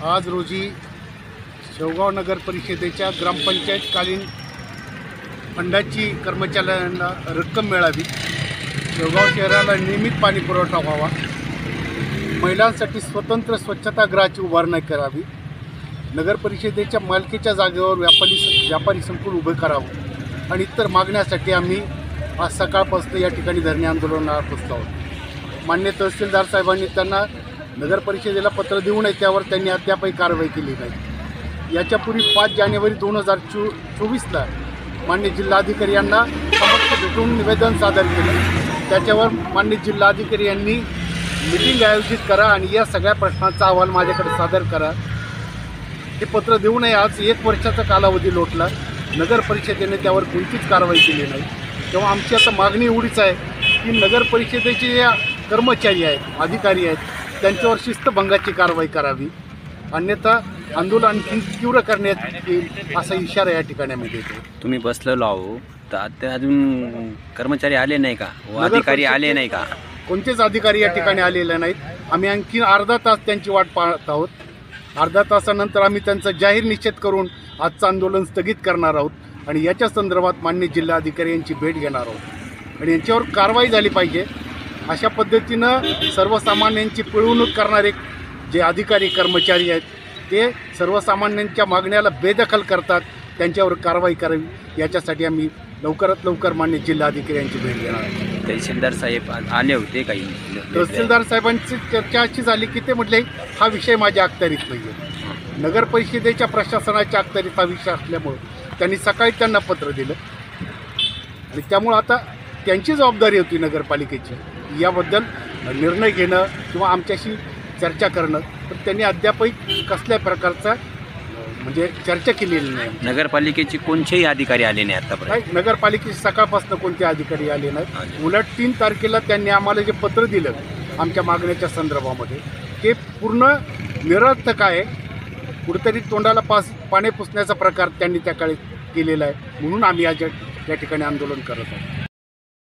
आज रोजी शेवगाव नगर परिषदेच्या ग्रामपंचायतकालीन फंडाची कर्मचाऱ्यांना रक्कम मिळावी, शेवगाव शहराला नियमित पाणी पुरवठा व्हावा, महिलांसाठी स्वतंत्र स्वच्छतागृहाची उभारणी करावी, नगर परिषदेच्या मालकीच्या जागेवर व्यापारी संकुल उभे करावं आणि इतर मागण्यासाठी आम्ही आज सकाळपासून या ठिकाणी धरणे आंदोलनाला बसलो आहोत। माननीय तहसीलदार साहेबांनी त्यांना नगर परिषदेला पत्र देऊ नये, त्यावर त्यांनी अद्यापही कारवाई केली नाही। याच्यापूर्वी 5 जानेवारी 2024ला माननीय जिल्हाधिकारी यांना समक्ष भेटून निवेदन सादर केलं। त्याच्यावर माननीय जिल्हाधिकारी यांनी मीटिंग आयोजित करा आणि या सगळ्या प्रश्नांचा अहवाल माझ्याकडे सादर करा, हे पत्र देऊ नये। आज 1 वर्षाचा कालावधी लोटला, नगर परिषदेने त्यावर कोणतीच कारवाई केली नाही। तेव्हा आमची आता मागणी एवढीच आहे की नगर परिषदेचे या कर्मचारी आहेत, अधिकारी आहेत, त्यांच्यावर शिस्तभंगाची कारवाई करावी, अन्यथा आंदोलन आणखी तीव्र करण्यात येईल असा इशारा या ठिकाणी आम्ही देतो। तुम्ही बसलेलो आहो तर ते अजून कर्मचारी आले नाही का, अधिकारी आले नाही का? कोणतेच अधिकारी या ठिकाणी आलेले नाहीत। आम्ही आणखी अर्धा तास त्यांची वाट पाहत आहोत। अर्धा तासानंतर आम्ही त्यांचा जाहीर निषेध करून आजचं आंदोलन स्थगित करणार आहोत आणि याच्या संदर्भात माननीय जिल्हाधिकारी यांची भेट घेणार आहोत आणि यांच्यावर कारवाई झाली पाहिजे। अशा पद्धतीनं सर्वसामान्यांची पिळवणूक करणारे जे अधिकारी कर्मचारी आहेत ते सर्वसामान्यांच्या मागण्याला बेदखल करतात, त्यांच्यावर कारवाई करावी। याच्यासाठी आम्ही लवकरात लवकर माननीय जिल्हाधिकारी यांची भेट घेणार आहोत। तहसीलदार साहेब आले होते काही? तहसीलदार साहेबांची चर्चा अशी झाली की ते म्हटले हा विषय माझ्या अखत्यारीत नाही आहे, नगर परिषदेच्या प्रशासनाच्या अखत्यारीत हा विषय असल्यामुळं त्यांनी सकाळी त्यांना पत्र दिलं आणि त्यामुळं आता त्यांची जबाबदारी होती नगरपालिकेची याबद्दल निर्णय घेणं किंवा आमच्याशी चर्चा करणं, पण त्यांनी अद्यापही कसल्या प्रकारचा म्हणजे चर्चा केलेली नाही। नगरपालिकेचे कोणतेही अधिकारी आले नाही आतापर्यंत? नगरपालिकेचे सकाळपासून कोणते अधिकारी आले नाहीत। उलट 3 तारखेला त्यांनी आम्हाला जे पत्र दिलं आमच्या मागण्याच्या संदर्भामध्ये ते पूर्ण निरर्थक आहे। कुठेतरी तोंडाला पाणी पुसण्याचा प्रकार त्यांनी त्या काळी केलेला आहे, म्हणून आम्ही या ठिकाणी आंदोलन करत आहोत।